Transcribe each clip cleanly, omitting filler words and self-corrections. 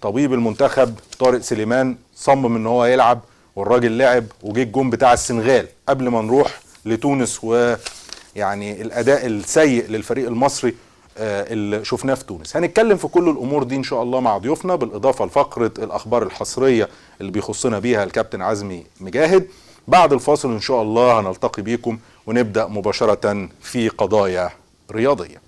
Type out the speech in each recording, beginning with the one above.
طبيب المنتخب طارق سليمان صمم ان هو يلعب، والراجل لعب وجه الجون بتاع السنغال قبل ما نروح لتونس، ويعني الاداء السيء للفريق المصري اللي شفناه في تونس. هنتكلم في كل الامور دي ان شاء الله مع ضيوفنا، بالاضافه لفقره الاخبار الحصريه اللي بيخصنا بيها الكابتن عزمي مجاهد. بعد الفاصل ان شاء الله هنلتقي بيكم ونبدا مباشره في قضايا رياضيه.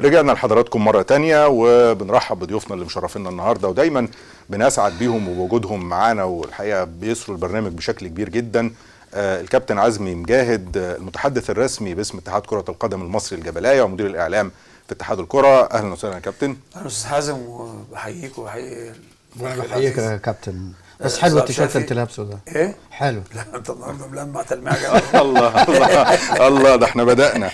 رجعنا لحضراتكم مرة تانية وبنرحب بضيوفنا اللي مشرفينا النهاردة، ودايما بنسعد بيهم وبوجودهم معانا، والحقيقة بيسروا البرنامج بشكل كبير جدا. الكابتن عزمي مجاهد المتحدث الرسمي باسم اتحاد كرة القدم المصري الجبلاية ومدير الإعلام في اتحاد الكرة. أهلا وسهلا يا كابتن. أهلا أستاذ حازم، وبحييك وبحيي وانا بحييك يا كابتن. بس حلو التيشيرت اللي انت لابسه ده. ايه؟ حلو. لا انت النهارده ملمع تلميع جامد. الله الله الله، ده احنا بدأنا.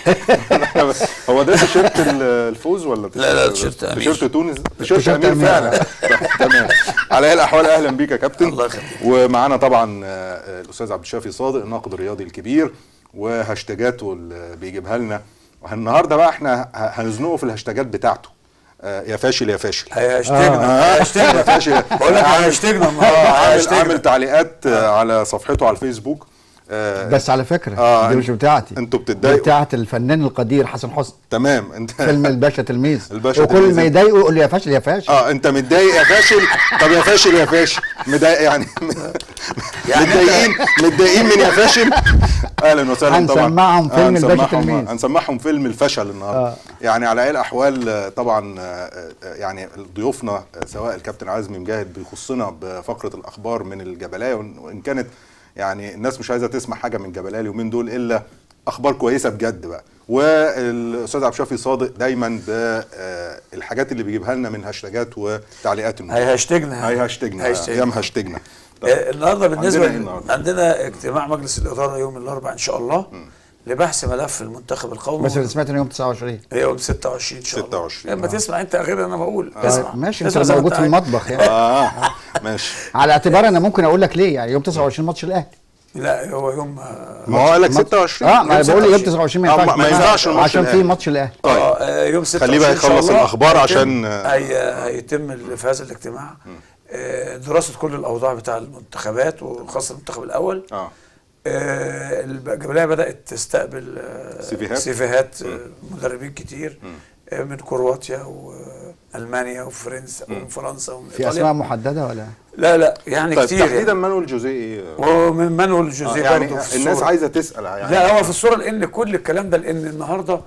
هو ده تيشيرت الفوز ولا لا تيشيرت امير. تيشيرت تونس، تيشيرت امير فعلا. تمام. على اي الاحوال اهلا بيك يا كابتن. الله يخليك. ومعانا طبعا الاستاذ عبد الشافي صادق الناقد الرياضي الكبير وهاشتاجاته اللي بيجيبها لنا، والنهارده بقى احنا هنزنقه في الهاشتاجات بتاعته. يا فاشل يا فاشل. هيشتجنا يا فاشل. بقول لك هيشتجنا النهارده. عامل تعليقات على صفحته على الفيسبوك. بس على فكره دي مش بتاعتي، انتوا بتتضايقوا. بتاعت الفنان القدير حسن حسني. تمام. انت فيلم الباشا تلميذ. الباشا وكل ما يضايقوا يقول لي يا فاشل يا فاشل. انت متضايق يا فاشل. طب يا فاشل يا فاشل مضايق يعني متضايقين من يا فاشل. اهلا وسهلا. طبعا هنسمعهم فيلم الباشا تلميذ، هنسمعهم فيلم الفشل النهارده. يعني على اي الاحوال طبعا يعني ضيوفنا سواء الكابتن عزمي مجاهد بيخصنا بفقره الاخبار من الجبلايه، وان كانت يعني الناس مش عايزه تسمع حاجه من الجبلايه اليومين دول الا اخبار كويسه بجد بقى. والاستاذ عبد الشافي صادق دايما بالحاجات اللي بيجيبها لنا من هاشتاجات وتعليقات هيهاشتجنا ايام هاشتجنا. النهارده بالنسبه عندنا اجتماع مجلس الاداره يوم الاربعاء ان شاء الله لبحث ملف المنتخب القومي. بس سمعت ان يوم 29 يوم 26 ان شاء الله. 26 لما تسمع انت غير انا بقول اسمع. ماشي، انت موجود في المطبخ يعني. ماشي. على اعتبار انا ممكن اقول لك ليه، يعني يوم 29 ماتش الاهلي. لا هو يوم ما هو قال لك 26. ما بقول يوم 29 ما ينفعش عشان في ماتش الاهلي. يوم 26 خليه بقى يخلص الاخبار عشان هيتم في هذا الاجتماع دراسه كل الاوضاع بتاع المنتخبات وخاصه المنتخب الاول. الجبلايه بدات تستقبل سيفيهات مدربين كتير من كرواتيا والمانيا وفرنسا في اسماء محدده ولا لا يعني طيب كتير تحديدا يعني. مانويل جوزيه ومن مانويل جوزيه يعني برضه في الناس عايزه تسال يعني. لا هو في الصوره، لان كل الكلام ده لان النهارده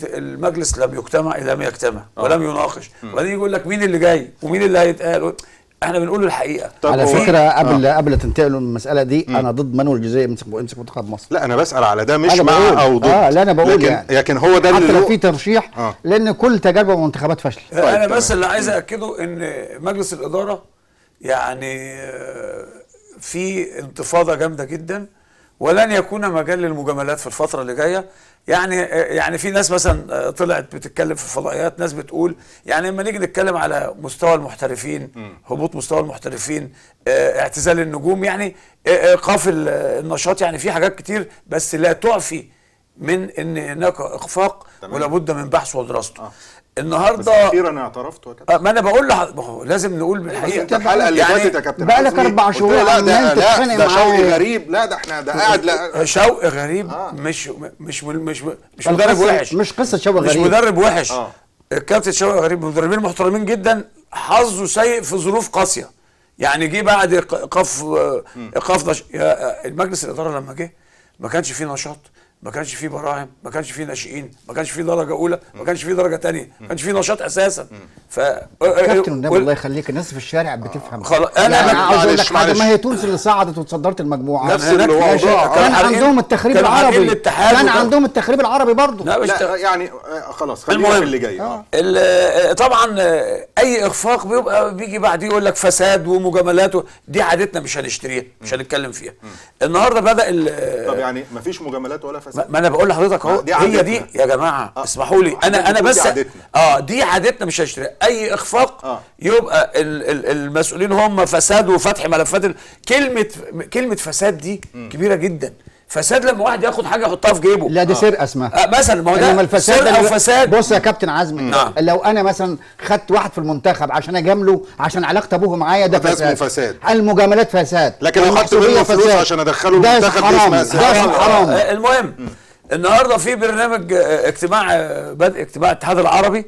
المجلس لم يجتمع ولم يناقش، وبعدين يقول لك مين اللي جاي ومين اللي هيتقال. احنا بنقول الحقيقه. على فكره قبل تنتقلوا من المساله دي انا ضد مانويل جوزيه يمسك منتخب مصر. لا انا بسال على ده مش مع او ضد. لا انا بقول لكن هو ده حتى لو في ترشيح لان كل تجارب المنتخبات فاشله. انا بس اللي عايز اكده ان مجلس الاداره يعني في انتفاضه جامده جدا، ولن يكون مجال للمجاملات في الفتره اللي جايه. يعني في ناس مثلا طلعت بتتكلم في الفضائيات، ناس بتقول يعني لما نيجي نتكلم على مستوى المحترفين، هبوط مستوى المحترفين، اعتزال النجوم، يعني ايقاف النشاط، يعني في حاجات كتير بس لا تعفي من ان هناك اخفاق ولا بد من بحث ودراسته. النهارده اخيرا اعترفتوا يا كابتن. ما انا بقول لازم نقول بالحقيقه. انت الحلقه اللي فاتت يا كابتن بقى لك 4 شهور لا ده شوقي غريب. لا ده احنا ده قاعد. لا شوقي غريب مش مدرب وحش. مش قصه شوقي غريب، مش مدرب وحش. الكابتن شوقي غريب مدربين محترمين جدا حظه سيء في ظروف قاسيه، يعني جه بعد ايقاف المجلس الاداره لما جه ما كانش فيه نشاط، ما كانش فيه براعم، ما كانش فيه ناشئين، ما كانش فيه درجه اولى، ما كانش فيه درجه ثانيه، ما كانش فيه نشاط اساسا. كابتن والنبي الله يخليك، الناس في الشارع بتفهم. خلاص انا يعني عاوز اقول لك حاجه، ما هي تونس اللي صعدت وتصدرت المجموعه نفس اللي هو كان عندهم التخريب العربي، كان عندهم التخريب العربي برضه. لا يعني خلاص خلينا في اللي جاي. طبعا اي اخفاق بيجي بعديه يقول لك فساد ومجاملات، دي عادتنا مش هنشتريها، مش هنتكلم فيها. النهارده بدا طب يعني ما فيش مجاملات ولا فساد؟ ما انا بقول لحضرتك اهو، هي دي يا جماعه اسمحوا لي، انا بس دي عادتنا مش هشتريها. اي اخفاق يبقى المسؤولين هم فساد وفتح ملفات كلمه فساد دي كبيره جدا. فساد لما واحد ياخد حاجه يحطها في جيبه، لا دي سرقه اسمها مثلا، ما هو ده سرقه او فساد. بص يا كابتن عزمي، لو انا مثلا خدت واحد في المنتخب عشان اجامله عشان علاقه ابوه معايا، ده فساد. المجاملات فساد، لكن لو خدت منه فلوس عشان ادخله المنتخب ده حرام. المهم النهارده في برنامج بدء اجتماع الاتحاد العربي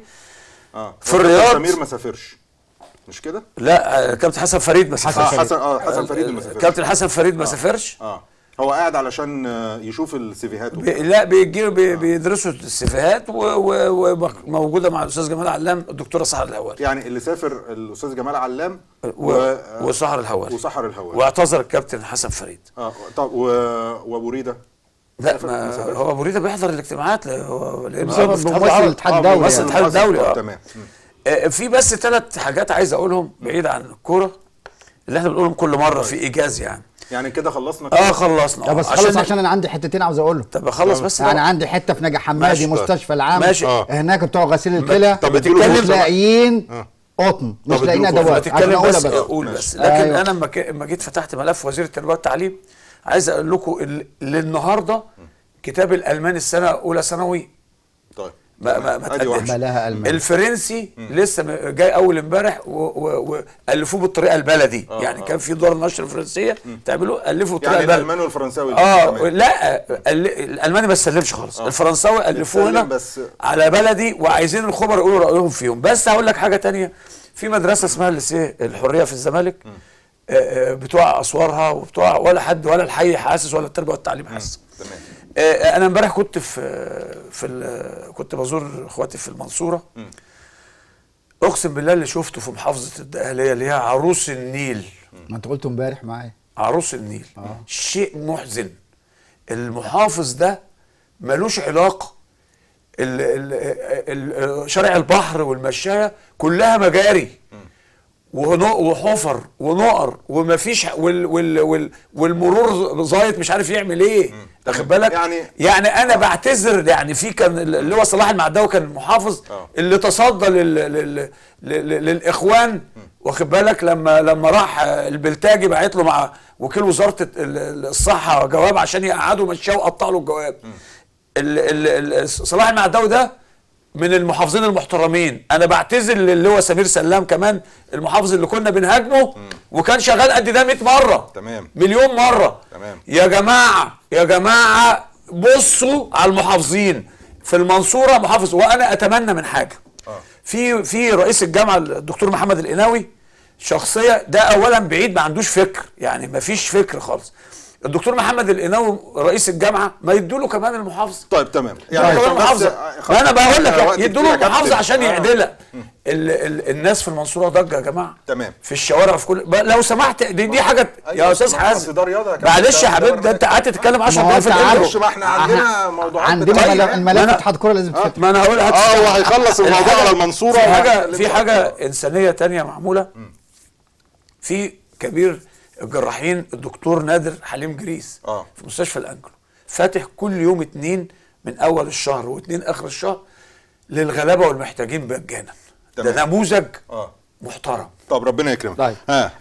في الرياض. سمير ما سافرش مش كده؟ لا كابتن حسن فريد ما سافرش. حسن فريد ما سافرش. كابتن حسن فريد ما سافرش. هو قاعد علشان يشوف السيفيهات لا بيدرسوا السيفيهات وموجوده مع الاستاذ جمال علام الدكتوره سحر الهواري. يعني اللي سافر الاستاذ جمال علام وسحر الهواري واعتذر الكابتن حسن فريد. طب وابو ريده؟ لا هو ابو ريده بيحضر الاجتماعات لانه ممثل الاتحاد الدولي. تمام. في بس 3 حاجات عايز اقولهم بعيد عن الكوره اللي احنا بنقولهم كل مره في ايجاز يعني كده خلصنا خلصنا. بس خلص عشان انا عندي حتتين عاوز اقولهم. طب خلص بس. انا عندي حته في نجا حمادي مستشفى العام هناك بتوع غسيل الكلى مش لاقيين قطن، مش لاقيين ادوات عشان اقولها بس. اقول بس لكن انا لما جيت فتحت ملف وزير التربيه والتعليم عايز اقول لكم للنهارده كتاب الالماني السنه اولى ثانوي طيب ما تقدمش. الفرنسي لسه جاي اول امبارح والفوه بالطريقه البلدي. يعني كان في دور نشر الفرنسيه تعملوا الفوا بالطريقه يعني البلدي. الالماني والفرنساوي لا الالماني ما سلمش خالص. الفرنساوي الفوه هنا بس على بلدي وعايزين الخبراء يقولوا رايهم فيهم. بس هقول لك حاجه تانية، في مدرسه اسمها الليسيه الحريه في الزمالك بتوع اسوارها وبتوع ولا حد ولا الحي حاسس ولا التربيه والتعليم حاسس. تمام. انا امبارح كنت كنت بزور اخواتي في المنصوره. اقسم بالله اللي شفته في محافظه الدقهليه اللي هي عروس النيل. ما انت قلت امبارح معايا عروس النيل. شيء محزن. المحافظ ده ملوش علاقه. شارع البحر والمشايه كلها مجاري وحفر ونقر ومفيش والمرور زايط مش عارف يعمل ايه. واخد بالك؟ يعني انا بعتذر. يعني في كان اللي هو صلاح المعداوي كان المحافظ اللي تصدى للاخوان. واخد بالك؟ لما راح البلتاجي بعت له مع وكيل وزاره الصحه جواب عشان يقعدوا مشاه وقطع له الجواب. صلاح المعداوي ده من المحافظين المحترمين. انا بعتذر اللي هو سمير سلام كمان المحافظ اللي كنا بنهاجمه وكان شغال قد ده 100 مره. تمام. مليون مره. تمام. يا جماعه بصوا على المحافظين في المنصوره. محافظ وانا اتمنى من حاجه في رئيس الجامعه الدكتور محمد القناوي شخصيه ده اولا بعيد ما عندوش فكر. يعني ما فيش فكر خالص. الدكتور محمد القناوي رئيس الجامعه ما يدوا له كمان المحافظه. طيب تمام. يعني انا بقول لك يدوا له المحافظه عشان يعدلها. الناس في المنصوره ضجه يا جماعه. تمام. في الشوارع في كل لو سمحت دي حاجه يا استاذ حازم. معلش يا حبيبي ده انت قعدت تتكلم 10 دقايق في الانترو. ما احنا عندنا موضوعات عندنا الملف اتحاد الكوره لازم تفتح. ما انا هقول هو هيخلص الموضوع على المنصوره. في حاجه انسانيه تانية معموله في كبير الجراحين الدكتور نادر حليم جريس في مستشفى الانجلو فاتح كل يوم 2 من اول الشهر و2 اخر الشهر للغلابه والمحتاجين مجانا. ده نموذج محترم. طب ربنا يكرمك. طيب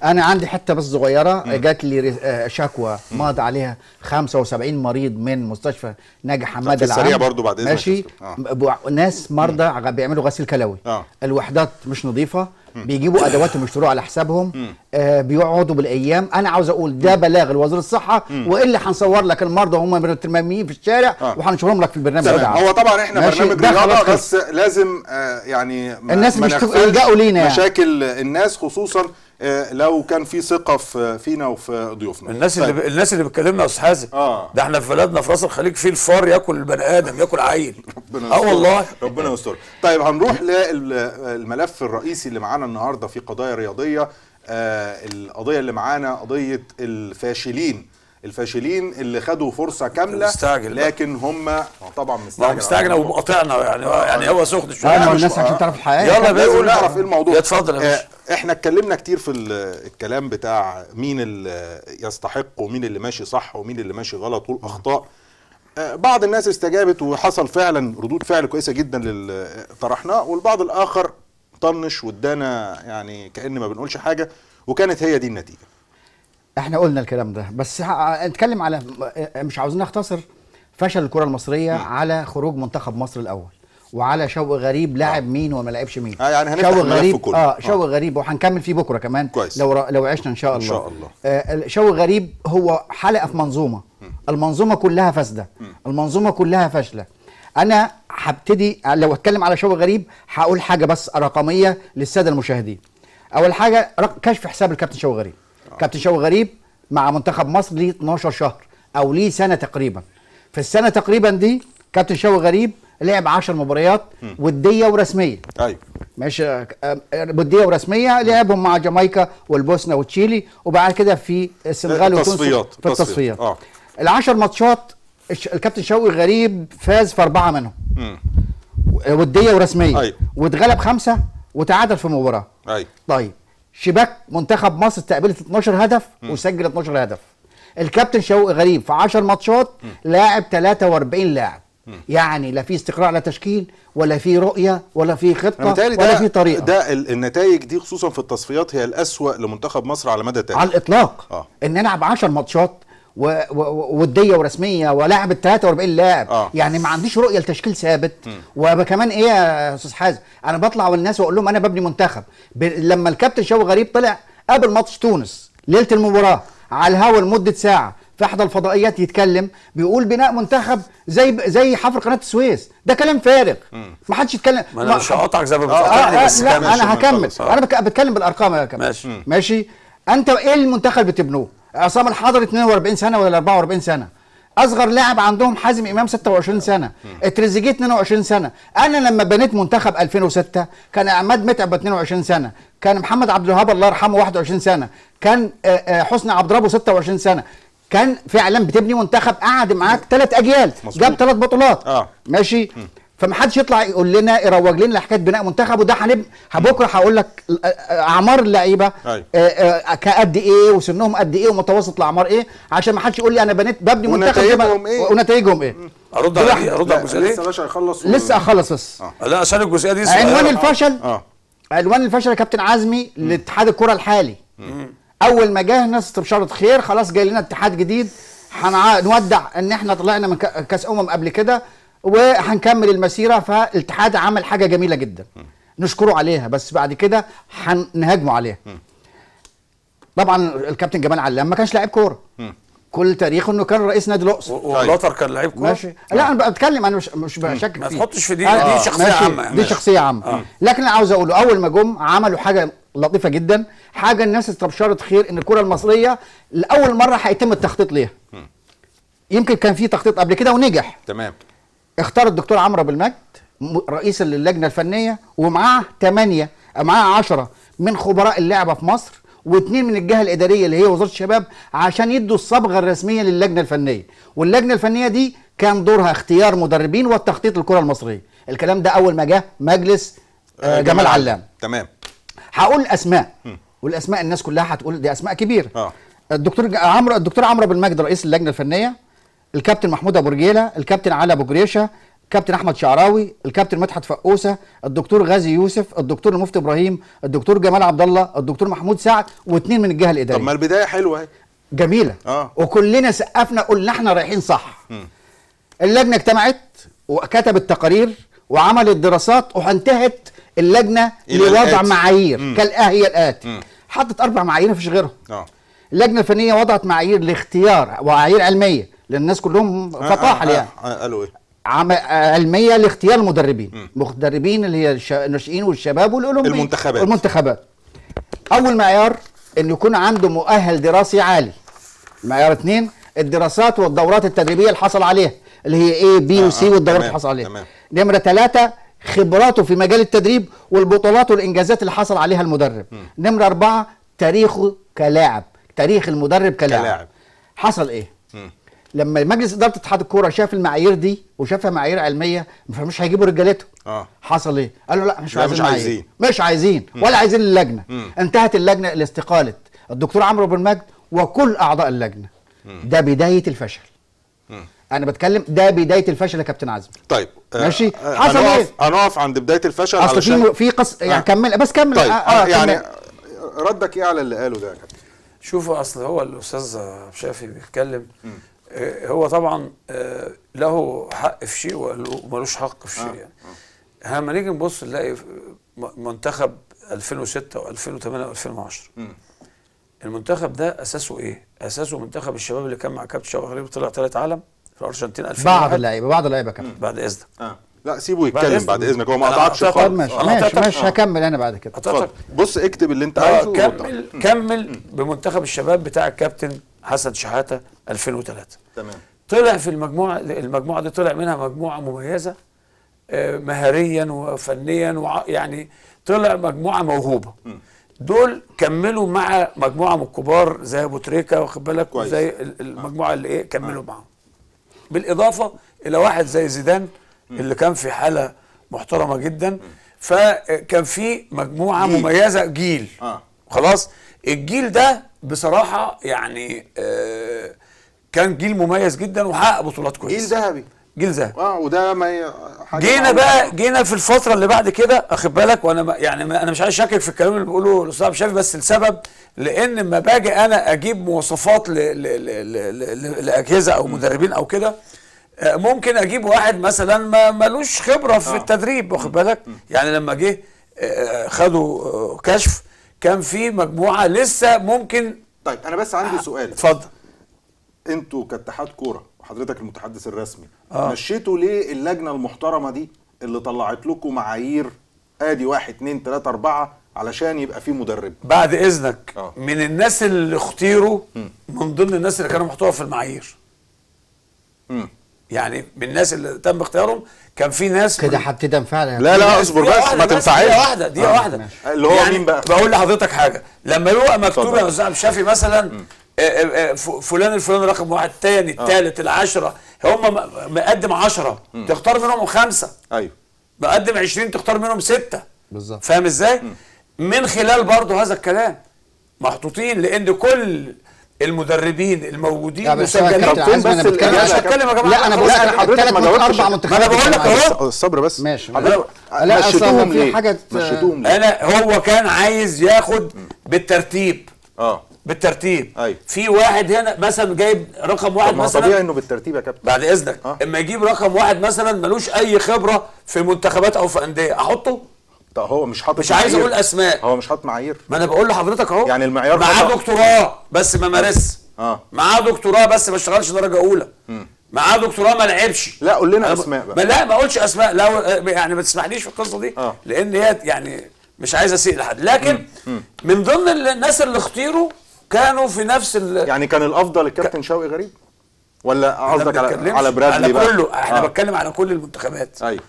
انا عندي حته بس صغيره. جات لي شكوى ماضي عليها 75 مريض من مستشفى ناجي حمادي العام. السريع برضو بعد اذنك. ماشي. ناس مرضى بيعملوا غسيل كلوي. الوحدات مش نظيفه. بيجيبوا ادواتهم يشتروها على حسابهم، بيقعدوا بالايام. انا عاوز اقول ده بلاغ لوزير الصحه، والا هنصور لك المرضى وهم مترميين في الشارع وهنشرهم لك في البرنامج ده. هو طبعا احنا برنامج رياضه، بس لازم يعني الناس مش يلجأوا لينا يعني. مشاكل الناس خصوصا لو كان في ثقه فينا وفي ضيوفنا. الناس اللي بتكلمنا يا استاذ حازم، ده احنا في بلدنا في راس الخليج في الفار ياكل البني ادم، ياكل عيل. والله ربنا يستر. طيب هنروح للملف الرئيسي اللي معانا النهارده في قضايا رياضيه. القضيه اللي معانا قضيه الفاشلين اللي خدوا فرصه كامله، لكن هم طبعا مستعجل او مقاطعنا يعني هو سخن شويه. الناس عشان تعرف الحقيقه، يلا لازم نعرف ايه الموضوع. اتفضل يا باشا. احنا اتكلمنا كتير في الكلام بتاع مين اللي يستحق ومين اللي ماشي صح ومين اللي ماشي غلط والاخطاء. بعض الناس استجابت وحصل فعلا ردود فعل كويسه جدا اللي طرحناه، والبعض الاخر طنش وادانا يعني كأن ما بنقولش حاجه، وكانت هي دي النتيجه. احنا قلنا الكلام ده، بس نتكلم على، مش عاوزين نختصر فشل الكره المصريه على خروج منتخب مصر الاول، وعلى شوقي غريب لاعب مين وما لعبش مين. يعني هنفتح الملف كله. شوقي غريب، وهنكمل فيه بكره كمان كويس. لو عشنا ان شاء الله. ان شاء الله. شوقي غريب هو حلقه في منظومه، المنظومه كلها فاسده، المنظومه كلها فاشله. انا هبتدي لو اتكلم على شوقي غريب هقول حاجه بس رقميه للساده المشاهدين. اول حاجه كشف حساب الكابتن شوقي غريب. كابتن شوقي غريب مع منتخب مصر ليه 12 شهر او ليه سنه تقريبا. في السنه تقريبا دي كابتن شوقي غريب لعب 10 مباريات وديه ورسميه. ايوه ماشي، وديه ورسميه لعبهم مع جامايكا والبوسنه وتشيلي، وبعد كده في السنغال وتونس في التصفيات. ال10 ماتشات الكابتن شوقي غريب فاز في 4 منهم وديه ورسميه. أيوة. واتغلب 5 وتعادل في مباراه. ايوه. طيب شباك منتخب مصر استقبلت 12 هدف وسجل 12 هدف. الكابتن شوقي غريب في 10 ماتشات لاعب 43 لاعب. يعني لا في استقرار على تشكيل ولا في رؤيه ولا في خطه ولا في طريقه. ده النتائج دي خصوصا في التصفيات هي الأسوأ لمنتخب مصر على مدى التاريخ على الاطلاق. ان نلعب 10 ماتشات وديه ورسميه ولاعب 43 لاعب. يعني ما عنديش رؤيه لتشكيل ثابت. وكمان ايه يا استاذ حازم، انا بطلع والناس واقول لهم انا ببني منتخب. لما الكابتن شوقي غريب طلع قبل ماتش تونس ليله المباراه على الهوا لمده ساعه في احدى الفضائيات يتكلم بيقول بناء منتخب زي حفر قناه السويس. ده كلام فارغ، ما حدش يتكلم. ما انا مش هقطعك زي ما بتقطعني، بس لا انا هكمل. انا بتكلم بالارقام يا كابتن. ماشي. انت ايه المنتخب بتبنوه؟ عصام الحضري 42 سنه ولا 44 سنه. اصغر لاعب عندهم حازم امام 26 سنه، تريزيجيه 22 سنه. انا لما بنيت منتخب 2006 كان عماد متعب 22 سنه، كان محمد عبد الوهاب الله يرحمه 21 سنه، كان حسني عبد ربه 26 سنه. كان فعلا بتبني منتخب قعد معاك 3 اجيال، جاب 3 بطولات. ماشي. فمحدش يطلع يقول لنا يروج لنا لحكايه بناء منتخب. وده بكره هقول لك اعمار اللعيبه كقد ايه وسنهم قد ايه ومتوسط الاعمار ايه، عشان ما حدش يقول لي انا ببني منتخب ونتائجهم ايه. ارد على الجزئيه دي. لسه يا باشا هيخلص لسه اخلص بس. لا عشان الجزئيه دي عنوان الفشل. عنوان الفشل يا كابتن عزمي لاتحاد الكره الحالي. اول ما جه الناس استبشرت خير، خلاص جاي لنا اتحاد جديد، هنودع ان احنا طلعنا من كاس قبل كده وهنكمل المسيره. فالاتحاد عمل حاجه جميله جدا نشكره عليها، بس بعد كده هنهاجمه عليها. طبعا الكابتن جمال علام ما كانش لاعب كوره، كل تاريخه انه كان رئيس نادي الاقصر. واللطر كان لعيب كوره. ماشي. لا انا بتكلم، انا مش بشكك ما فيه. تحطش في دي شخصيه عامه. دي شخصيه عامه. لكن انا عاوز اقوله اول ما جم عملوا حاجه لطيفه جدا، حاجه الناس استبشرت خير، ان الكره المصريه لاول مره هيتم التخطيط ليها. يمكن كان في تخطيط قبل كده ونجح. تمام. اختار الدكتور عمرو ابو المجد رئيس اللجنه الفنيه، ومعاه 10 من خبراء اللعبه في مصر، و2 من الجهه الاداريه اللي هي وزاره الشباب، عشان يدوا الصبغه الرسميه للجنه الفنيه. واللجنه الفنيه دي كان دورها اختيار مدربين والتخطيط للكره المصريه. الكلام ده اول ما جه مجلس جمال علام. تمام. هقول اسماء، والاسماء الناس كلها هتقول دي اسماء كبيره. الدكتور عمرو ابو المجد رئيس اللجنه الفنيه، الكابتن محمود ابو رجيله، الكابتن علي ابو جريشه، الكابتن احمد شعراوي، الكابتن مدحت فقوسه، الدكتور غازي يوسف، الدكتور المفتي ابراهيم، الدكتور جمال عبد الله، الدكتور محمود سعد، و2 من الجهه الاداريه. طب ما البدايه حلوه اهي جميله. وكلنا سقفنا قلنا احنا رايحين صح. اللجنه اجتمعت وكتبت تقارير وعملت دراسات وانتهت اللجنه لوضع معايير هي الاتي. حطت 4 معايير مفيش غيرهم. اللجنه الفنيه وضعت معايير لاختيار، معايير علميه للناس كلهم فطاحل يعني. قالوا ايه؟ علميه لاختيار المدربين، مدربين اللي هي الناشئين والشباب والاولمبيين المنتخبات. اول معيار ان يكون عنده مؤهل دراسي عالي. معيار 2 الدراسات والدورات التدريبيه اللي حصل عليها اللي هي A B و C والدورات اللي حصل عليها. نمره 3 خبراته في مجال التدريب والبطولات والانجازات اللي حصل عليها المدرب. نمره 4 تاريخه كلاعب، تاريخ المدرب كلاعب. حصل ايه؟ لما مجلس اداره اتحاد الكوره شاف المعايير دي وشافها معايير علميه مش هيجيبوا رجالته. حصل ايه؟ قالوا لا مش عايزين ولا عايزين اللجنه. انتهت اللجنه الى استقاله الدكتور عمرو بن مجد وكل اعضاء اللجنه. ده بدايه الفشل. انا بتكلم ده بدايه الفشل يا كابتن عزمي. طيب ماشي. حصل ايه؟ هنقف عند بدايه الفشل علشان في يعني كمل بس كمل. طيب يعني ردك ايه على اللي قاله ده يا كابتن؟ شوفوا اصل هو الاستاذ شافي بيتكلم، هو طبعا له حق في شيء ومالوش حق في شيء يعني. لما نيجي نبص نلاقي منتخب 2006 و2008 و2010 المنتخب ده اساسه ايه؟ اساسه منتخب الشباب اللي كان مع كابتن شوقي غريب طلع 3 عالم في الارجنتين 2001. بعض اللعيبه كمان. بعد اذنك. لا سيبه يتكلم بعد اذنك، هو ما قطعكش خالص. ماشي هكمل انا بعد كده. بص اكتب اللي انت عايزه. كمل بمنتخب الشباب بتاع الكابتن حسن شحاته 2003. تمام. طلع في المجموعه دي طلع منها مجموعه مميزه مهاريا وفنيا يعني طلع مجموعه موهوبه. دول كملوا مع مجموعه من الكبار زي ابو تريكه واخد بالك وزي المجموعه اللي كملوا معاهم. بالاضافه الى واحد زي زيدان اللي كان في حاله محترمه جدا. فكان في مجموعه مميزه جيل. خلاص الجيل ده بصراحه يعني كان جيل مميز جدا وحقق بطولات كويسه. جيل ذهبي. وده ما جينا في الفتره اللي بعد كده اخد بالك. وانا يعني انا مش عايز اشكك في الكلام اللي بيقوله الاستاذ عبد الشافي، بس السبب لان لما باجي انا اجيب مواصفات لاجهزه او مدربين او كده ممكن اجيب واحد مثلا ما ملوش خبره في التدريب واخد بالك. يعني لما جه خدوا كشف كان في مجموعه لسه ممكن. طيب انا بس عندي سؤال. اتفضل. انتوا كاتحاد كوره وحضرتك المتحدث الرسمي مشيتوا ليه اللجنه المحترمه دي اللي طلعت لكم معايير ادي 1 2 3 4 علشان يبقى في مدرب؟ بعد اذنك من الناس اللي اختيروا من ضمن الناس اللي كانوا محطوطه في المعايير. يعني من الناس اللي تم اختيارهم كان في ناس كده هبتدي فعلا. لا اصبر بس ما تنفعش. دقيقه واحده اللي هو يعني مين بقى؟ بقول لحضرتك حاجه. لما يبقى مكتوب يا استاذ شافي مثلا فلان الفلاني رقم 1 الثاني الثالث العشرة، هم مقدم 10 تختار منهم 5. ايوه. مقدم 20 تختار منهم 6 بالظبط. فاهم ازاي؟ من خلال برضه هذا الكلام محطوطين لان كل المدربين الموجودين مسجلين. بس مش هتكلم يا جماعه. لا انا بقول لك حضرتك ما جاوبتش. انا بقول لك اهو الصبر بس. ماشي. مشيتوهم ليه؟ مشيتوهم ليه؟ هو كان عايز ياخد بالترتيب. بالترتيب. أيوة. في واحد هنا مثلا جايب رقم 1 مثلا. طبيعي انه بالترتيب يا كابتن. بعد اذنك اما يجيب رقم 1 مثلا ملوش اي خبره في منتخبات او في انديه احطه. طب هو مش حاطط. مش عايز اقول اسماء. هو مش حاطط معايير. ما انا بقول لحضرتك اهو. يعني المعيار معاه دكتوراه بس ما مارسش. معاه دكتوراه بس ما اشتغلش درجه اولى. معاه دكتوراه ما لعبش. لا قول لنا اسماء بقى. لا ما اقولش اسماء. لا يعني ما تسمحليش في القصه دي. لان هي يعني مش عايز اسيء لحد. لكن من ضمن الناس اللي اختيروا كانوا في نفس يعني كان الافضل الكابتن شوقي غريب ولا قصدك على برادلي بقى؟ كله احنا بتكلم على كل المنتخبات. ايوه.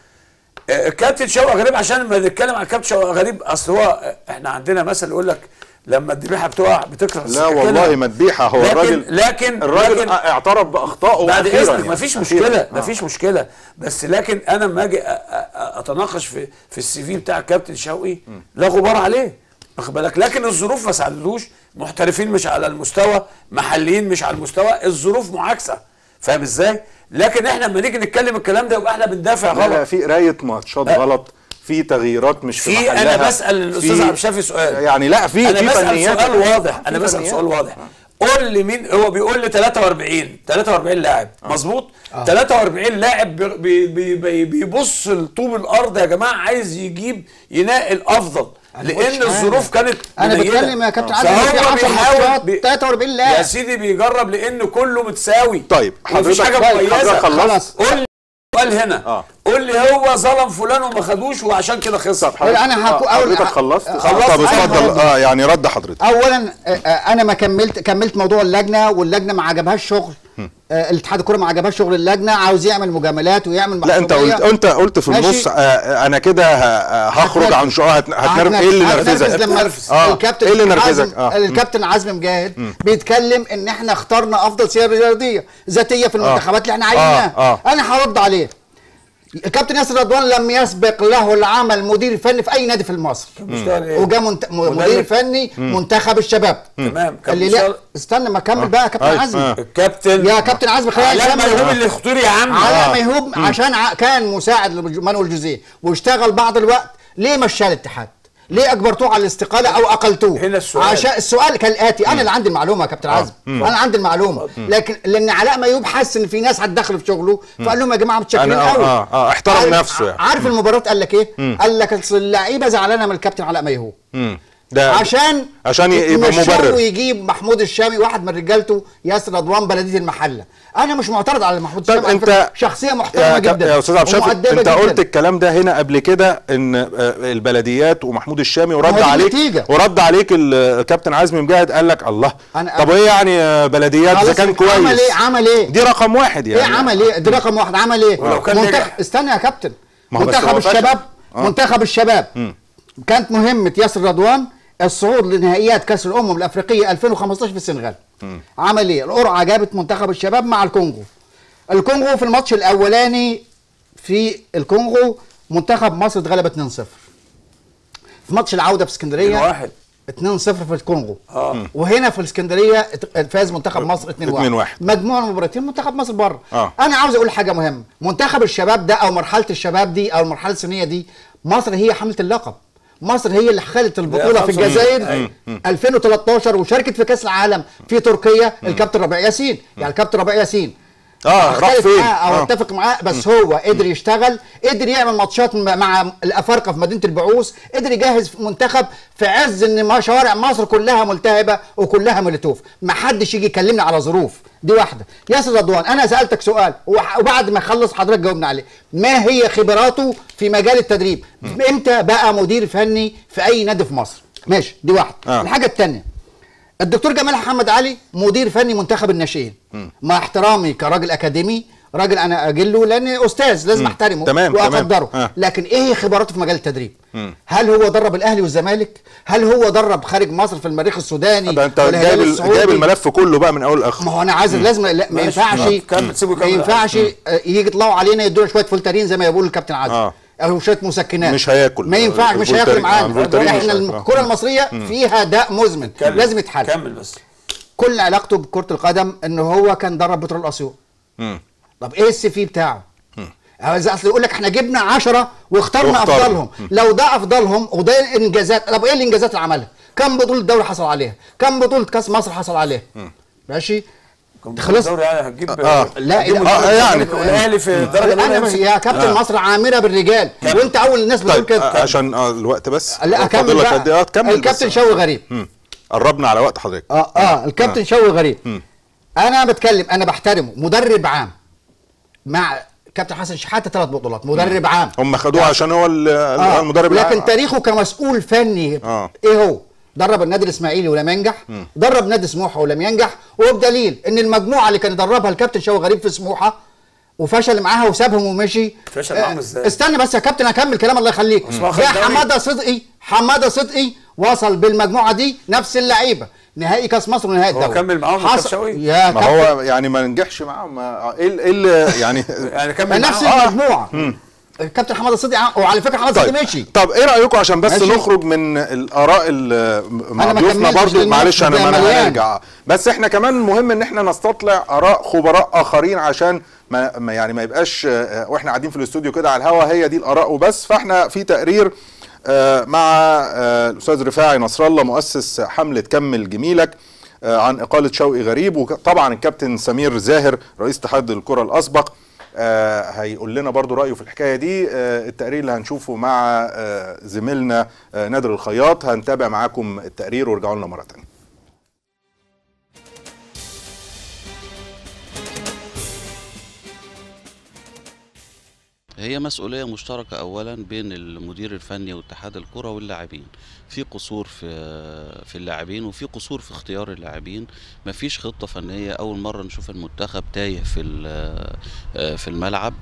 الكابتن شوقي غريب عشان لما نتكلم عن الكابتن شوقي غريب اصل هو احنا عندنا مثل يقول لك لما الذبيحه بتقع بتكره. لا والله ما ذبيحه. هو الراجل اعترف باخطائه. بعد اذنك يعني. مفيش مشكله مفيش مشكله. بس لكن انا لما اجي اتناقش في السي في بتاع الكابتن شوقي لا غبار عليه واخد بالك. لكن الظروف ما ساعدتوش. محترفين مش على المستوى، محليين مش على المستوى، الظروف معاكسه فاهم ازاي؟ لكن احنا لما نيجي نتكلم الكلام ده يبقى احنا بندافع غلط. لا في قرايه ماتشات غلط، في تغييرات مش في محلها. انا بسال الاستاذ عبد الشافي سؤال. يعني لا في انا بسال فنيات. سؤال واضح. انا بسال سؤال واضح. قول لي مين هو. بيقول لي 43 لاعب مظبوط. 43 لاعب بيبص لطوب الارض يا جماعه، عايز ينقي الافضل لان الظروف كانت انا بتكلم يا كابتن عادل في 10 ماتشات 43 لاعب يا سيدي بيجرب لان كله متساوي. طيب مفيش حاجه مميزه. خلاص قول لي سؤال هنا. قول لي هو ظلم فلان وما خدوش وعشان كده خسر. انا حضرتك خلصت. طب اتفضل. يعني رد حضرتك. اولا انا ما كملت موضوع اللجنه، واللجنه ما عجبهاش شغل الاتحاد الكوره، ما عجبهاش شغل اللجنه، عاوز يعمل مجاملات ويعمل محسوبيه. لا انت قلت في النص انا كده هخرج عن شقه. هتنرفز. ايه اللي نرفزك؟ الكابتن ايه اللي نرفزك؟ الكابتن عزمي مجاهد بيتكلم ان احنا اخترنا افضل سيره رياضيه ذاتيه في المنتخبات اللي احنا عايزينها. انا هرد عليه. الكابتن ياسر رضوان لم يسبق له العمل مدير فني في اي نادي في مصر، وجا مدير فني منتخب الشباب. تمام. اللي لا استنى ما اكمل بقى يا كابتن عزمي. الكابتن يا كابتن عزمي خلينا على ميهوب اللي اختار يا عم. على ميهوب عشان كان مساعد لمانويل جوزيه واشتغل بعض الوقت. ليه مشاه الاتحاد؟ ليه اجبرتوه على الاستقاله او اقلتوه؟ هنا السؤال. عشان السؤال كالاتي. انا اللي عندي المعلومه يا كابتن عزمي، انا عندي المعلومه، لكن لان علاء ميهوب حس ان في ناس هتدخل في شغله فقال لهم يا جماعه متشكرين قوي. احترم نفسه يعني. عارف المباراه قال لك ايه؟ قال لك اللعيبه زعلانه من الكابتن علاء ميهوب عشان يبقى مبرر ويجيب محمود الشامي واحد من رجالته ياسر رضوان بلديه المحله. انا مش معترض على محمود الشامي. انت شخصيه محترمه جدا يا استاذ عبد الشافي. انت قلت الكلام ده هنا قبل كده ان البلديات ومحمود الشامي ورد عليك الكابتن عزمي مجاهد قال لك الله طب ايه يعني بلديات اذا كان كويس عمل ايه دي رقم واحد يعني. ايه عمل ايه؟ دي رقم واحد. عمل ايه؟ استنى يا كابتن. منتخب الشباب كانت مهمه ياسر رضوان الصعود لنهائيات كاس الامم الافريقيه 2015 في السنغال. عمل ايه؟ القرعه جابت منتخب الشباب مع الكونغو. الكونغو في الماتش الاولاني في الكونغو منتخب مصر اتغلب 2-0. في ماتش العوده في اسكندريه 2-0 في الكونغو. وهنا في الاسكندريه فاز منتخب مصر 2-1. مجموع المباراتين منتخب مصر بره. انا عاوز اقول حاجه مهمه. منتخب الشباب ده او مرحله الشباب دي او المرحله السنيه دي مصر هي حامله اللقب. مصر هي اللي خدت البطوله في الجزائر 2013 وشاركت في كاس العالم في تركيا. الكابتن ربيع ياسين يعني الكابتن ربيع ياسين راح فين او اتفق معاه بس هو قدر يشتغل، قدر يعمل ماتشات مع الافارقه في مدينه البعوث، قدر يجهز منتخب في عز ان شوارع مصر كلها ملتهبه وكلها ملتوف. ما حدش يجي يكلمنا على ظروف. دي واحده. ياسر رضوان انا سالتك سؤال وبعد ما يخلص حضرتك جاوبنا عليه. ما هي خبراته في مجال التدريب؟ امتى بقى مدير فني في اي نادي في مصر؟ ماشي دي واحده. الحاجه الثانيه الدكتور جمال محمد علي مدير فني منتخب الناشئين. مع احترامي كراجل اكاديمي، راجل انا اجله لان استاذ لازم احترمه واقدره. لكن ايه خبراته في مجال التدريب؟ هل هو درب الاهلي والزمالك؟ هل هو درب خارج مصر في المريخ السوداني؟ انت جايب الملف كله بقى من اول لاخر. ما هو انا عايز لازم ما ينفعش يجي يطلعوا علينا يدونا شويه فولتارين زي ما بيقول الكابتن عادل او شويه مسكنات. مش هياكل. ما ينفعش مش هياكل معانا. احنا الكره المصريه فيها داء مزمن لازم يتحل. كمل بس. كل علاقته بكره القدم ان هو كان درب بترول اسيوط. طب ايه السي في بتاعه؟ اصل يقول لك احنا جبنا 10 واخترنا افضلهم. لو ده افضلهم وده انجازات، طب ايه الانجازات اللي عملها؟ كم بطوله دوري حصل عليها؟ كم بطوله كاس مصر حصل عليها؟ ماشي خلص يعني هتجيب لا يعني الاهلي في الدرجه الاولى يا كابتن مصر عامره بالرجال وانت اول الناس بتقول كده. عشان الوقت بس. لا اكمل بقى. الكابتن شوقي غريب قربنا على وقت حضرتك. الكابتن شوقي غريب انا بتكلم انا بحترمه مدرب عام مع كابتن حسن شحاته 3 بطولات مدرب عام. هم خدوه عشان هو المدرب العام. لكن تاريخه كمسؤول فني ايه هو؟ درب النادي الاسماعيلي ولم ينجح، درب نادي سموحه ولم ينجح، وبدليل ان المجموعه اللي كان يدربها الكابتن شوقي غريب في سموحه وفشل معاها وسابهم ومشي. فشل معاهم ازاي؟ استنى بس يا كابتن اكمل كلام الله يخليك. ده حماده صدقي وصل بالمجموعه دي نفس اللعيبه نهائي كاس مصر ونهائي الدوري. هو كمل معاهم الكابتن شوقي؟ ما هو يعني ما نجحش معاهم. ايه يعني كمل نفس المجموعه. الكابتن حماده صدقي وعلى فكره حماده صدقي ماشي. طب ايه رايكم عشان بس نخرج من الاراء مع ضيوفنا برضه معلش انا هنرجع بس احنا كمان مهم ان احنا نستطلع اراء خبراء اخرين عشان ما يبقاش واحنا قاعدين في الاستوديو كده على الهوا هي دي الاراء وبس. فاحنا في تقرير مع الاستاذ رفاعي نصر الله مؤسس حمله كمل جميلك عن اقاله شوقي غريب، وطبعا الكابتن سمير زاهر رئيس اتحاد الكره الاسبق هيقول لنا برضو رايه في الحكايه دي. التقرير اللي هنشوفه مع زميلنا نادر الخياط، هنتابع معاكم التقرير وارجعوا لنا مره ثانيه. هي مسؤولية مشتركة أولا بين المدير الفني واتحاد الكرة واللاعبين. في قصور في اللاعبين وفي قصور في اختيار اللاعبين. مفيش خطة فنية. أول مرة نشوف المنتخب تايه في الملعب.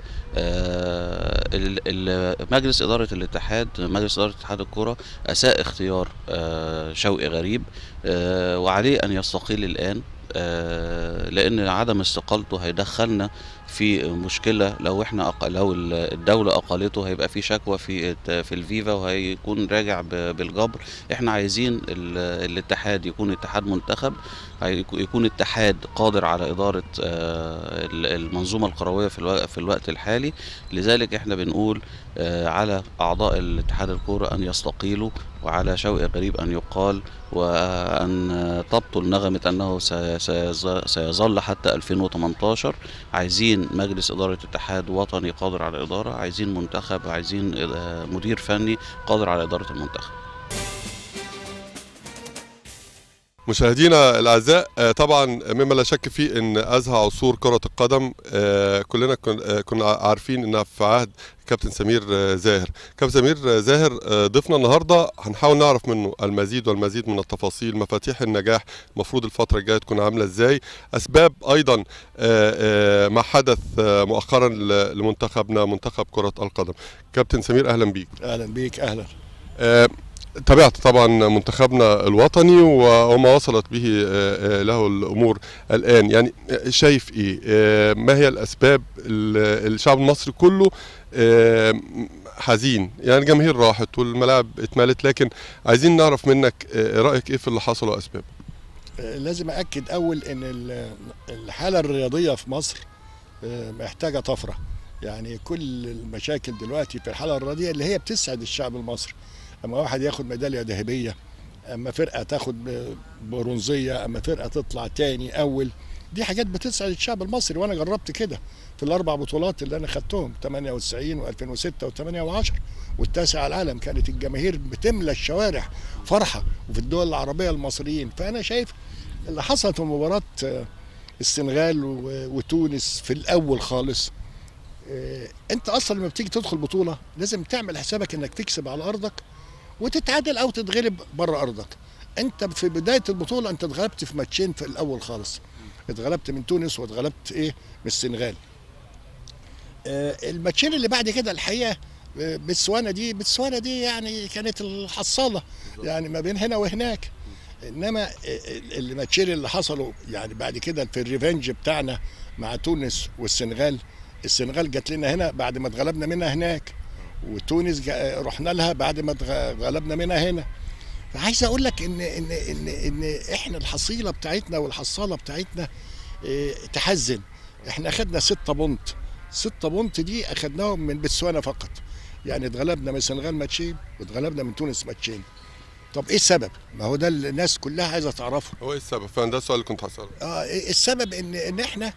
مجلس إدارة الاتحاد، مجلس إدارة اتحاد الكرة أساء اختيار شوقي غريب، وعليه أن يستقيل الآن، لأن عدم استقالته هيدخلنا في مشكلة. لو الدولة أقالته هيبقى في شكوى في الفيفا وهيكون راجع بالجبر. احنا عايزين الاتحاد يكون اتحاد منتخب، يكون اتحاد قادر على إدارة المنظومة الكروية في الوقت الحالي. لذلك احنا بنقول على أعضاء الاتحاد الكورة أن يستقيلوا، وعلى شوقي غريب أن يقال، وأن تبطل نغمة أنه سيظل حتى 2018. عايزين مجلس إدارة اتحاد وطني قادر على الإدارة، عايزين منتخب، عايزين مدير فني قادر على إدارة المنتخب. مشاهدينا الاعزاء، طبعا مما لا شك فيه ان ازهى عصور كرة القدم كلنا كنا عارفين انها في عهد كابتن سمير زاهر. كابتن سمير زاهر ضيفنا النهارده، هنحاول نعرف منه المزيد والمزيد من التفاصيل، مفاتيح النجاح المفروض الفترة الجاية تكون عاملة ازاي، اسباب ايضا ما حدث مؤخرا لمنتخبنا منتخب كرة القدم. كابتن سمير اهلا بيك. اهلا بيك. اهلا. تابعت طبعا منتخبنا الوطني وما وصلت به له الامور الان، يعني شايف ايه؟ ما هي الاسباب؟ الشعب المصري كله حزين، يعني الجماهير راحت والملاعب اتملت، لكن عايزين نعرف منك رايك ايه في اللي حصل واسبابه. لازم اكد اول ان الحاله الرياضيه في مصر محتاجه طفره. يعني كل المشاكل دلوقتي في الحاله الرياضيه اللي هي بتسعد الشعب المصري. اما واحد ياخد ميداليه ذهبيه، اما فرقه تاخد برونزيه، اما فرقه تطلع تاني اول، دي حاجات بتسعد الشعب المصري. وانا جربت كده في الاربع بطولات اللي انا خدتهم 98 و2006 و8 و10 والتاسع على العالم. كانت الجماهير بتملى الشوارع فرحه، وفي الدول العربيه المصريين. فانا شايف اللي حصل في مباراه السنغال وتونس في الاول خالص، انت اصلا لما بتيجي تدخل بطوله لازم تعمل حسابك انك تكسب على ارضك وتتعادل او تتغلب بره ارضك. انت في بدايه البطوله انت اتغلبت في ماتشين في الاول خالص، اتغلبت من تونس واتغلبت من السنغال. الماتشين اللي بعد كده الحقيقه بتسوانا دي يعني كانت الحصاله يعني ما بين هنا وهناك. انما الماتشين اللي حصلوا يعني بعد كده في الريفنج بتاعنا مع تونس والسنغال، السنغال جات لنا هنا بعد ما اتغلبنا منها هناك، وتونس رحنا لها بعد ما اتغلبنا منها هنا. فعايز اقول لك ان احنا الحصيله بتاعتنا والحصاله بتاعتنا تحزن. احنا اخدنا 6 بونت دي اخدناهم من بتسوانا فقط. يعني اتغلبنا من السنغال ماتشين واتغلبنا من تونس ماتشين. طب ايه السبب؟ ما هو ده الناس كلها عايزه تعرفه. هو ايه السبب؟ فده السؤال اللي كنت هسأله. السبب ان احنا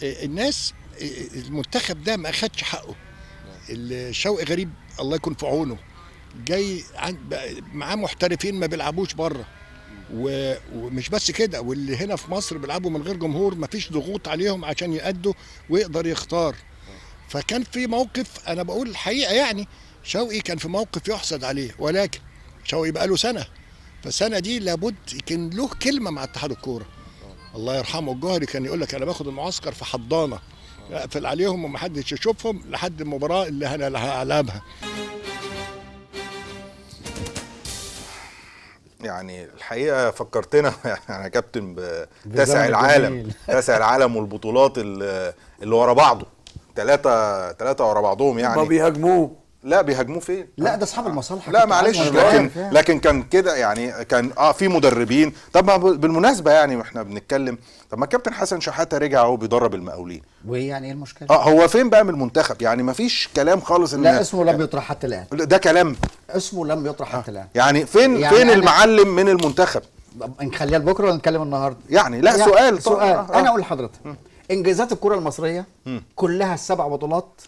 الناس، المنتخب ده ما اخدش حقه. شوقي غريب الله يكون في عونه، جاي معاه محترفين ما بيلعبوش بره، ومش بس كده، واللي هنا في مصر بيلعبوا من غير جمهور، ما فيش ضغوط عليهم عشان يأدوا ويقدر يختار. فكان في موقف، انا بقول الحقيقه يعني شوقي كان في موقف يحسد عليه، ولكن شوقي بقى له سنه، فالسنه دي لابد كان له كلمه مع اتحاد الكوره. الله يرحمه الجوهري كان يقول لك انا باخد المعسكر في حضانه اقفل عليهم ومحدش يشوفهم لحد المباراه اللي هلعبها. يعني الحقيقه فكرتنا يعني يا كابتن بتاسع العالم، تاسع العالم والبطولات اللي ورا بعضه، ثلاثه ورا بعضهم. يعني ما بيهاجموه. لا بيهاجموه فين؟ لا ده اصحاب المصالح. لا معلش، لكن كان كده يعني، كان في مدربين. طب بالمناسبه يعني واحنا بنتكلم، طب ما الكابتن حسن شحاته رجع اهو بيدرب المقاولين، وايه يعني ايه المشكله؟ هو فين بقى من المنتخب؟ يعني ما فيش كلام خالص. لا اسمه لم يطرح حتى الان. ده كلام اسمه لم يطرح حتى الان. يعني فين المعلم من المنتخب؟ نخليها لبكره ولا نتكلم النهارده؟ يعني لا يعني سؤال سؤال انا اقول لحضرتك انجازات الكره المصريه كلها ال7 بطولات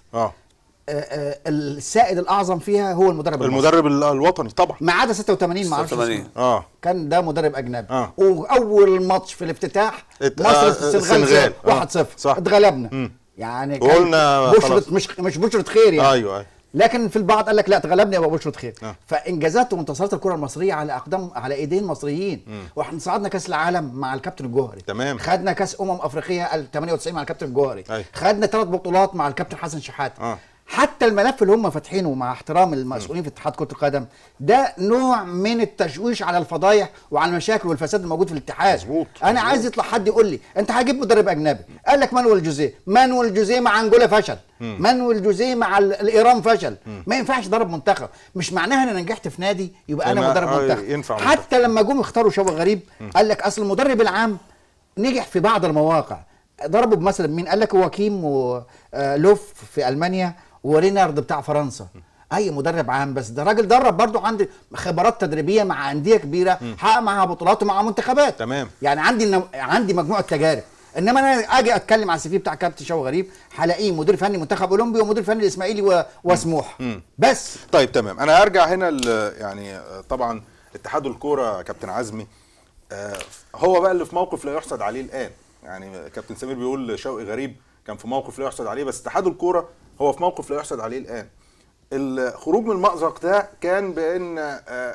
السائد الاعظم فيها هو المدرب الوطني طبعا، ما عدا 86 ما اعرفش كان ده مدرب اجنبي واول ماتش في الافتتاح مصر السنغال 1-0 اتغلبنا يعني قلنا مش بشرة خير يعني. ايوه لكن في البعض قال لك لا تغلبني يبقى بشرة خير. فانجازات وانتصارات الكره المصريه على ايدين مصريين. واحنا صعدنا كاس العالم مع الكابتن الجوهري، تمام. خدنا كاس افريقيا 98 مع الكابتن الجوهري، خدنا 3 بطولات مع الكابتن حسن شحاته. حتى الملف اللي هم فاتحينه مع احترام المسؤولين في اتحاد كره القدم ده نوع من التشويش على الفضايح وعلى المشاكل والفساد الموجود في الاتحاد. مظبوط. انا عايز يطلع حد يقول لي انت هجيب مدرب اجنبي، قال لك مانويل جوزيه مع انجولا فشل، مانويل جوزيه مع الايران فشل، ما ينفعش ضرب منتخب. مش معناها ان انا نجحت في نادي يبقى انا مدرب منتخب. حتى لما جم اختاروا شوقي غريب قال لك اصل المدرب العام نجح في بعض المواقع، ضربوا بمثل مين؟ قال لك هو كيم ولوف في المانيا ورينارد بتاع فرنسا. اي مدرب عام، بس ده راجل درب برضو عنده خبرات تدريبيه مع انديه كبيره، حقق معها بطولات ومع منتخبات. تمام. يعني عندي مجموعه تجارب. انما انا اجي اتكلم على السي في بتاع كابتن شوقي غريب هلاقيه مدير فني منتخب اولمبي ومدير فني الاسماعيلي وسموح بس. طيب تمام، انا هرجع هنا يعني طبعا اتحاد الكوره كابتن عزمي هو بقى اللي في موقف لا يحسد عليه الان. يعني كابتن سمير بيقول شوقي غريب كان في موقف لا يحسد عليه، بس اتحاد الكوره هو في موقف لا يحسد عليه الان. الخروج من المأزق ده كان بان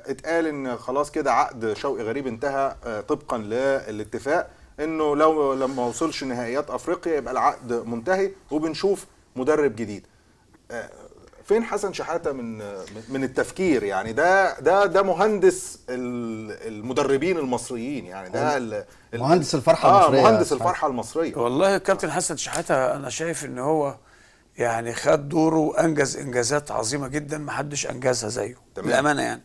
اتقال ان خلاص كده عقد شوقي غريب انتهى طبقا للاتفاق انه لو لما وصلش نهائيات افريقيا يبقى العقد منتهي وبنشوف مدرب جديد. فين حسن شحاته من التفكير؟ يعني ده مهندس المدربين المصريين، يعني ده مهندس الفرحه المصريه. مهندس الفرحه المصريه. والله الكابتن حسن شحاته انا شايف ان هو يعني خد دوره وانجز انجازات عظيمه جدا ما حدش انجزها زيه بالامانه يعني.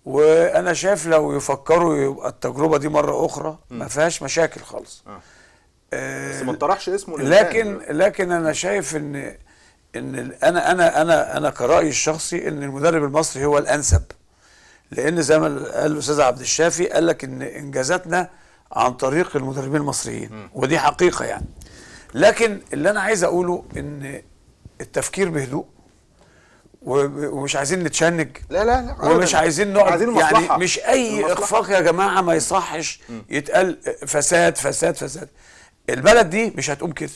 وانا شايف لو يفكروا يبقى التجربه دي مره اخرى ما فيهاش مشاكل خالص. بس ما اتطرحش اسمه لكن انا شايف ان انا كرأيي الشخصي ان المدرب المصري هو الانسب، لان زي ما قال الاستاذ عبد الشافي قال لك ان انجازاتنا عن طريق المدربين المصريين ودي حقيقه يعني. لكن اللي انا عايز اقوله ان التفكير بهدوء ومش عايزين نتشنج، لا ومش عايزين نقعد يعني مش اي المصلحة. اخفاق يا جماعه ما يصحش يتقال فساد فساد فساد. البلد دي مش هتقوم كده،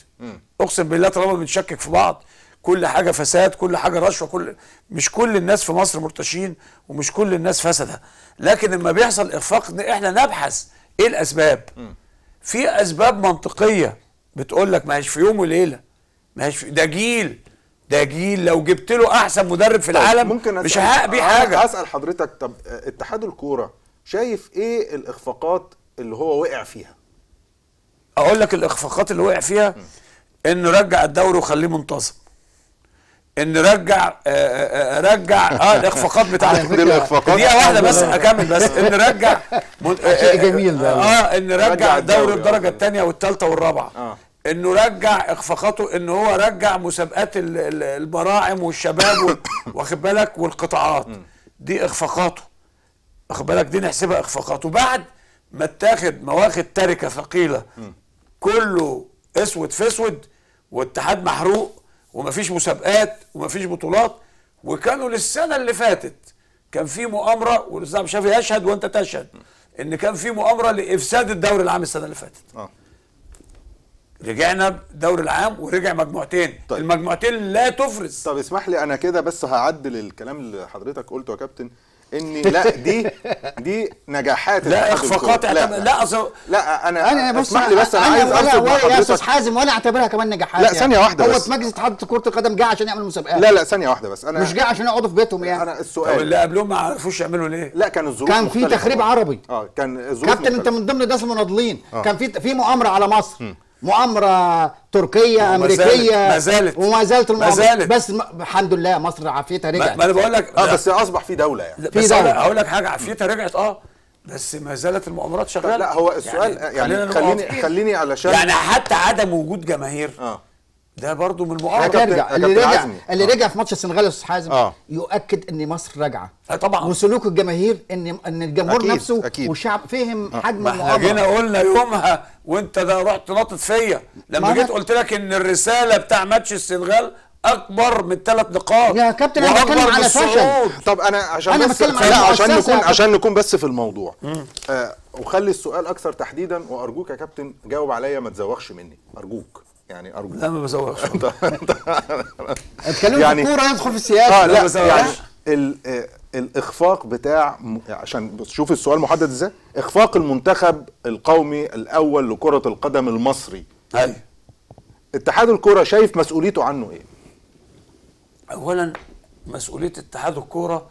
اقسم بالله طالما بنشكك في بعض كل حاجه فساد، كل حاجه رشوه، مش كل الناس في مصر مرتشين ومش كل الناس فسده، لكن لما بيحصل اخفاق احنا نبحث ايه الاسباب. في اسباب منطقيه بتقول لك ما هيش في يوم وليله، ما هيش ده جيل لو جبت له احسن مدرب في العالم ممكن مش هحقق بيه حاجه. اسال حضرتك، طب اتحاد الكوره شايف ايه الاخفاقات اللي هو وقع فيها؟ اقول لك الاخفاقات اللي وقع فيها انه رجع الدوري وخليه منتظم، ان رجع الاخفاقات بتاعت دقيقه واحده بس اكمل بس ان رجع شيء جميل ده ان رجع الدوري الدرجه الثانيه والثالثه والرابعه، انه رجع اخفاقاته ان هو رجع مسابقات البراعم والشباب واخد بالك والقطاعات دي اخفاقاته، واخد بالك دي نحسبها اخفاقاته بعد ما اتاخد مواخد تركه ثقيله كله اسود في اسود واتحاد محروق ومفيش مسابقات ومفيش بطولات. وكانوا للسنه اللي فاتت كان في مؤامره والاستاذ عبد الشافي يشهد وانت تشهد ان كان في مؤامره لافساد الدوري العام السنه اللي فاتت. رجعنا الدوري العام ورجع مجموعتين. طيب. المجموعتين لا تفرز. طب اسمح لي انا كده بس هعدل الكلام اللي حضرتك قلته يا كابتن، ان لا دي نجاحات لا اخفاقات لا انا اسمح لي بس انا عايز ارصد يا استاذ حازم ولا اعتبرها كمان نجاحات. لا يعني. ثانيه واحده هو بس، مجلس اتحاد كره القدم جه عشان يعمل مسابقات. لا ثانيه واحده بس، انا مش جه عشان يقعدوا في بيتهم يعني. انا السؤال اللي قبلهم ما عرفوش يعملوا ليه؟ لا كان الظروف كان في تخريب عربي. كان الظروف كابتن انت من ضمن الناس المناضلين. كان في مؤامره على مصر. مؤامره تركيه امريكيه وما زالت المؤامره، بس الحمد لله مصر عافيتها رجعت. ما انا بقول لك بس اصبح في دوله يعني. في دوله هقول لك حاجه عافيتها رجعت بس ما زالت المؤامرات شغاله. لا هو السؤال يعني خليني علشان يعني حتى عدم وجود جماهير ده برضو من يا المؤامره. كابتن- ترجع يا اللي كابتن رجع عزمي. اللي رجع في ماتش السنغال يا استاذ حازم آه. يؤكد ان مصر راجعه طبعا. وسلوك الجماهير ان الجمهور أكيد، نفسه أكيد. والشعب فهم حجم ما احنا جينا المؤامره. قلنا يومها وانت ده رحت ناطط فيا لما ما جيت أنا- قلت لك ان الرساله بتاع ماتش السنغال اكبر من 3 نقاط يا كابتن أنا بتكلم وأكبر على من فشل. الصعود. طب انا عشان أنا بس بتكلم على لا عشان المؤسسة. نكون عشان نكون بس في الموضوع وخلي السؤال اكثر تحديدا، وارجوك يا كابتن جاوب عليا ما تزوغش مني ارجوك، يعني ارجوك. لا ما بزوقش. اتكلموا يعني- في الكوره يدخل في السياسه. لا بس يعني أنا- الاخفاق بتاع عشان شوف السؤال محدد ازاي، اخفاق المنتخب القومي الاول لكرة القدم المصري، ايوه. اتحاد الكرة شايف مسؤوليته عنه ايه؟ اولا مسؤوليه اتحاد الكوره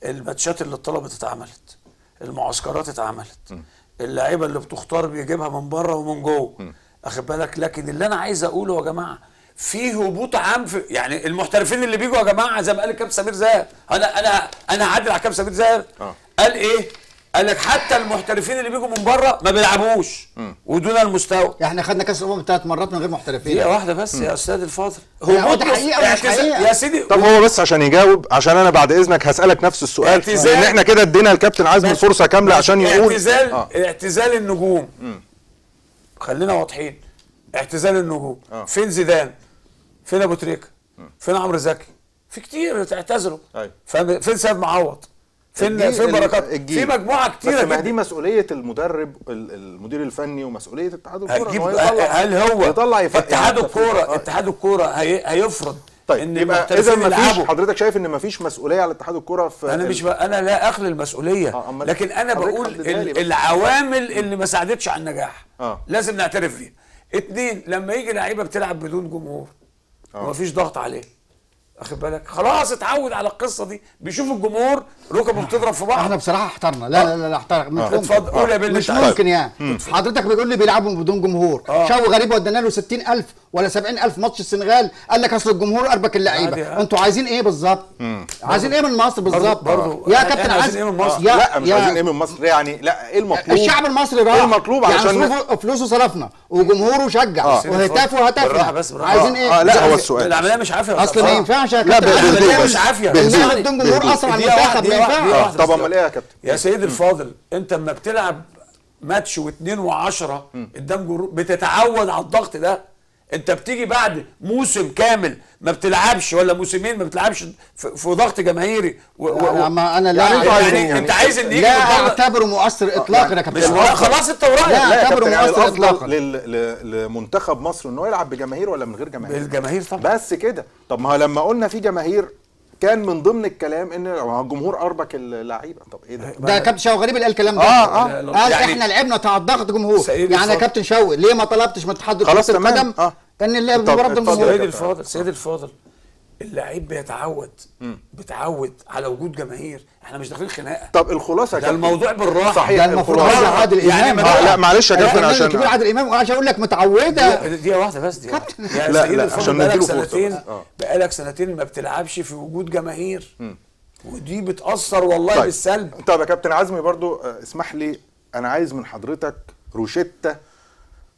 الماتشات اللي اتطلبت اتعملت، المعسكرات اتعملت، اللعيبه اللي بتختار بيجيبها من بره ومن جوه، اخد بالك. لكن اللي انا عايز اقوله يا جماعه في هبوط عام في يعني المحترفين اللي بيجوا يا جماعه زي ما قال الكابتن سمير زاهر. انا هعدل على الكابتن سمير زاهر. قال ايه؟ قال لك حتى المحترفين اللي بيجوا من بره ما بيلعبوش ودون المستوى. احنا خدنا كاس الامم 3 مرات من غير محترفين. دقيقه واحده بس يا استاذ الفاضل. ده حقيقة ولا مش حقيقة؟ يا سيدي. طب هو بس عشان يجاوب، عشان انا بعد اذنك هسألك نفس السؤال، اعتزال. لان احنا كده ادينا الكابتن عزمي فرصة كاملة عشان يقول. اعتزال النجوم. خلينا واضحين. اعتزال النجوم. فين زيدان؟ فين ابو تريكة؟ فين عمرو زكي؟ في كتير اعتزلوا. أيوة. فين سيد معوض؟ فين بركات؟ في مجموعه كتيره بس ما جدا. دي مسؤولية المدرب المدير الفني ومسؤولية اتحاد الكرة. هتجيب إن هو هل يطلع هو يفرق اتحاد الكوره اتحاد الكوره هيفرض طيب ان يبقى اذا المحترفين ما فيش، يلعبوا؟ حضرتك شايف ان ما فيش مسؤولية على اتحاد الكرة في انا مش انا لا اخلي المسؤوليه، لكن انا حضرتك بقول حددها لي بس. العوامل اللي ما ساعدتش على النجاح آه. لازم نعترف بيها. 2 لما يجي لعيبه بتلعب بدون جمهور ومفيش ضغط عليه، واخد بالك، خلاص اتعود على القصه دي، بيشوف الجمهور ركبه بتضرب في بعض. احنا بصراحه احترنا. لا احترنا. مش ممكن. اتفضل قول يا بنت. مش ممكن يعني. حضرتك بتقول لي بيلعبوا بدون جمهور. شو غريب ودينا له 60,000 ولا 70,000 ماتش السنغال، قال لك اصل الجمهور اربك اللعيبه. انتوا عايزين ايه بالظبط؟ عايزين ايه من مصر بالظبط؟ يا كابتن عايزين ايه من مصر؟ لا مش عايزين ايه من مصر يعني، لا ايه المطلوب؟ الشعب المصري راح. ايه المطلوب علشان يعني فلوسه صرفنا وجمهوره شجع وهتافه بالراحه بس بالراحه. عايزين ايه؟ لا هو السؤال العمليه مش عافيه اصل ما ينفعش يا لا، كابتن. بالهدوء مش عافيه. المنتخب بدون جمهور اصلا على المنتخب ما ينفعش. طب امال ايه يا كابتن؟ يا سيدي الفاضل، انت اما بتلعب ماتش و2 و10 قدام جمهور بتتعود على الضغط ده. انت بتيجي بعد موسم كامل ما بتلعبش ولا موسمين ما بتلعبش في ضغط جماهيري اما انا لا يعني انت عايز ان يجي لا اعتبره مؤثر اطلاقا يا كابتن. خلاص انت ورايا. لا اعتبره يعني مؤثر الافضل اطلاقا. لمنتخب مصر ان هو يلعب بجماهير ولا من غير جماهير؟ بالجماهير طبعا. بس كده. طب ما لما قلنا في جماهير كان من ضمن الكلام ان الجمهور اربك اللعيبه. طب ايه ده كابتن شوقي غريب اللي قال الكلام ده. قال يعني احنا لعبنا تحت ضغط جمهور. سيدي يعني يا كابتن شوقي ليه ما طلبتش من اتحاد كرة القدم ان اللعب بمباراه الجمهور؟ سيدي الفاضل اللعيب بيتعود على وجود جماهير. احنا مش داخلين خناقه. طب الخلاصه يا ده كابتن الموضوع بالراحه. صحيح. ده المفروض عادل امام. لا معلش يا كابتن عشان الكبير عادل امام وعشان اقول لك متعوده. دقيقه واحده بس دي لا عشان نديله فرصه. بقالك سنتين ما بتلعبش في وجود جماهير ودي بتاثر والله طيب. بالسلب. طب يا كابتن عزمي برضو اسمح لي، انا عايز من حضرتك روشته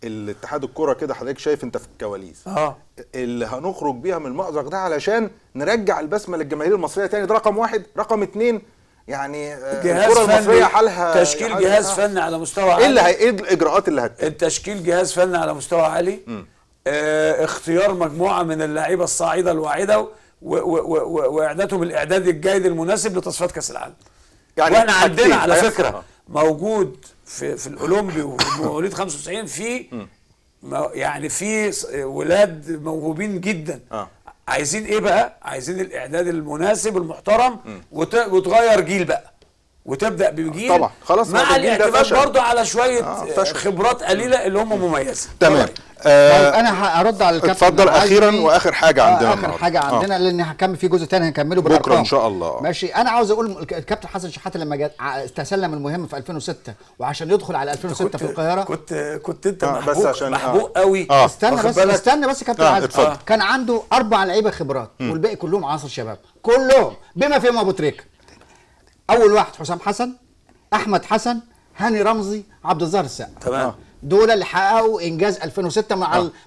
الاتحاد الكرة كده، حضرتك شايف انت في الكواليس اللي هنخرج بيها من المأزق ده علشان نرجع البسمة للجماهير المصرية تاني. ده رقم 1. رقم 2 يعني الكرة المصرية حالها تشكيل جهاز فني على مستوى عالي. عالي. ايه الاجراءات اللي التشكيل جهاز فني على مستوى عالي. اختيار مجموعة من اللاعيبة الصاعدة الواعدة واعدادهم الاعداد الجيد المناسب لتصفيات كاس العالم. يعني واحنا عندنا على فكرة موجود في الاولمبي ومواليد 95 في يعني في ولاد موهوبين جدا. عايزين ايه بقى؟ عايزين الاعداد المناسب المحترم وتغير جيل بقى وتبدا بجيل طبعا خلاص مع الاعتماد برضه على شويه خبرات قليله اللي هم مميزه. تمام. انا هرد على الكابتن. اتفضل اخيرا واخر حاجه عندنا. اخر حاجه عندنا لان هكمل في جزء ثاني هنكمله بالارقام بكره ان شاء الله. ماشي. انا عاوز اقول الكابتن حسن شحاته لما تسلم المهمه في 2006 وعشان يدخل على 2006 في القاهره كنت انت محبوق قوي. استنى بس كابتن عادل. كان عنده 4 لعيبه خبرات والباقي كلهم عناصر شباب كلهم بما فيهم ابو تريكه. اول واحد حسام حسن، احمد حسن، هاني رمزي، عبد الظاهر السقا. تمام. دول اللي حققوا انجاز 2006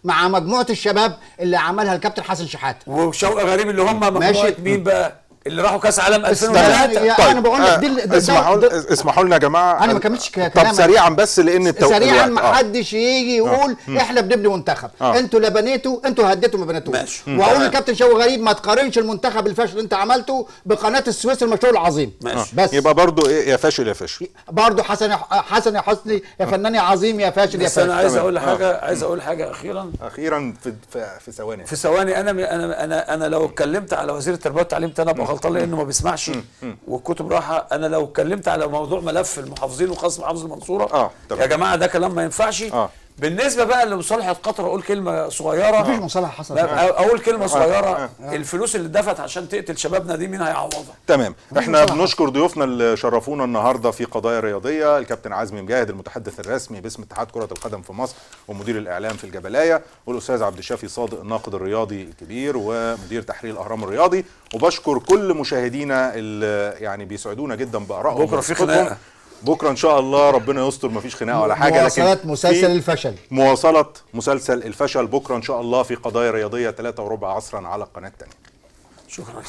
مع مجموعه الشباب اللي عملها الكابتن حسن شحاته وشوقي غريب اللي هم مجموعه مين بقى اللي راحوا كاس عالم 2003. طيب. انا بقول لك اسمحوا لنا يا جماعه، انا ما كملتش كلام. طب سريعا بس لان التوقيت سريعا ما حدش يجي يقول احنا بنبني منتخب. انتوا لا بنيتوا، انتوا هديتوا ما بنيتوش. واقول للكابتن شوقي غريب ما تقارنش المنتخب الفاشل اللي انت عملته بقناه السويس المشروع العظيم. بس يبقى برضو ايه، يا فاشل يا فاشل. برضو حسن يا حسني يا فنان يا عظيم يا فاشل يا بس فاشل. انا عايز اقول حاجه اخيرا في ثواني. في ثواني. انا لو اتكلمت على وزير التربيه والتعليم انا ابقى غلطان لانه ما بيسمعش والكتب راحه. انا لو اتكلمت على موضوع ملف المحافظين وخاص محافظه المنصوره يا جماعه ده كلام ما ينفعش. بالنسبه بقى لمصالحه قطر اقول كلمه صغيره. مفيش مصالحه حصلت. اقول كلمه صغيره. الفلوس اللي دفعت عشان تقتل شبابنا دي مين هيعوضها؟ تمام. احنا بنشكر ضيوفنا اللي شرفونا النهارده في قضايا رياضيه، الكابتن عزمي مجاهد المتحدث الرسمي باسم اتحاد كره القدم في مصر ومدير الاعلام في الجبلايه، والاستاذ عبد الشافي صادق الناقد الرياضي الكبير ومدير تحرير الاهرام الرياضي. وبشكر كل مشاهدينا اللي يعني بيسعدونا جدا بارائهم. بكره في خناقه، بكره ان شاء الله ربنا يستر، مفيش خناقه ولا حاجه، لكن مواصله مسلسل الفشل بكره ان شاء الله في قضايا رياضيه 3:15 عصرا على القناه الثانيه. شكرا.